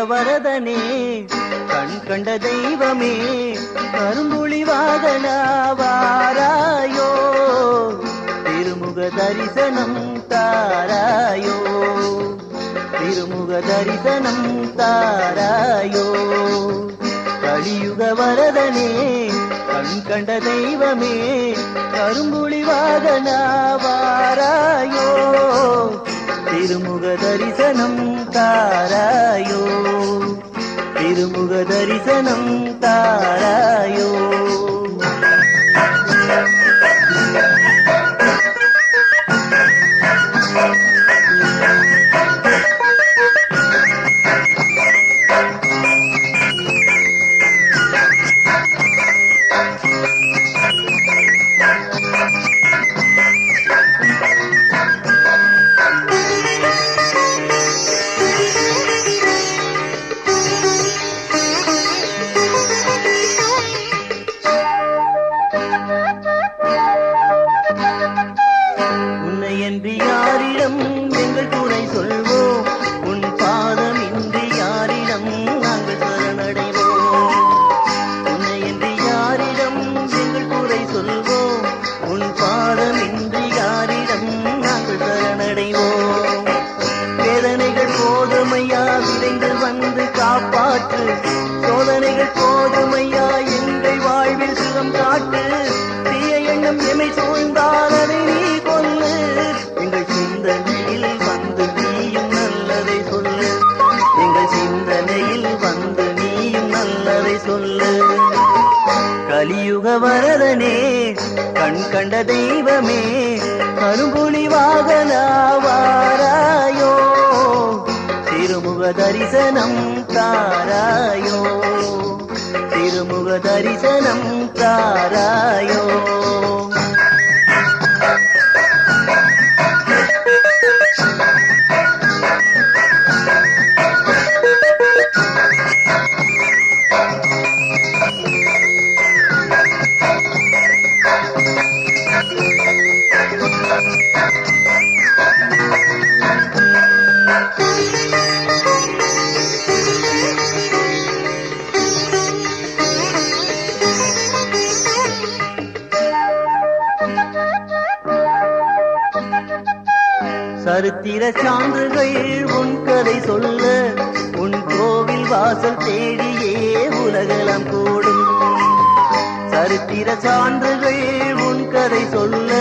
வரதனே கண் கண்ட தெய்வமே கரும்புலி வாகனா வாராயோ திருமுக தரிசனம் தாராயோ திருமுக தரிசனம் தாராயோ கலியுக வரதனே கண் கண்ட தெய்வமே கரும்புலி வாகனா வாராயோ திருமுக தரிசனம் தாராயோ திருமுக தரிசனம் தாராயோ என்று யாரிடம் எங்கள் துணை சொல்வோம் உன் பாதம் இன்றி யாரிடம் நாங்கள் சரணடைவோம் உன்னை என்று யாரிடம் எங்கள் துணை சொல்வோம் உன் பாதம் இன்றி யாரிடம் நாங்கள் சரணடைவோம் வேதனைகள் போதுமையா விரைந்து வந்து காப்பாற்று சோதனைகள் போதுமையா எங்கள் வாழ்வில் சுகம் காட்டு தீய எண்ணம் எமை சூழ்ந்தால் அதை நீ கொல்லு எங்கள் சிந்தனையில் வந்து நீயும் நல்லதை சொல்லு எங்கள் சிந்தனையில் வந்து நீயும் நல்லதை சொல்லு கலியுக வரதனே கண் கண்ட தெய்வமே கரும்புலி வாகனா வாராயோ திருமுக தரிசனம் தாராயோ திருமுக தரிசனம் தாராயோ சரித்திர சான்றுகள் உன் கதை சொல்ல உன் கோவில் வாசல் தேடியே உலகெல்லாம் கூடும் சரித்திர சான்றுகள் உன் கதை சொல்ல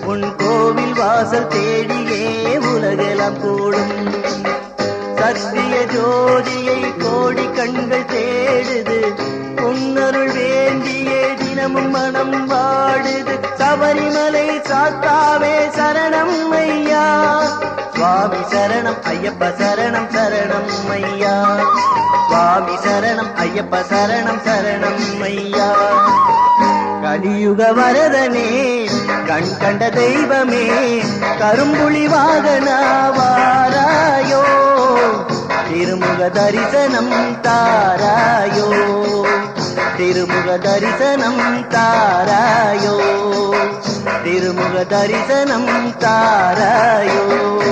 உன் கோவில் வாசல் தேடியே உலகெல்லாம் கூடும் சத்திய ஜோதியை கோடி கண்கள் தேடுது உன்னருள் வேண்டியே தினமும் மனம் வாடுது சபரிமலை சாத்தாவே சரணம் ஐயா சுவாமி சரணம் ஐயப்ப சரணம் சரணம் ஐயா சுவாமி சரணம் ஐயப்ப சரணம் சரணம் ஐயா கலியுக வரதனே கண் கண்ட தெய்வமே கரும்புலி வாகனா வாராயோ திருமுக தரிசனம் தாராயோ திருமுக தரிசனம் தாராயோ திருமுக தரிசனம் தாராயோ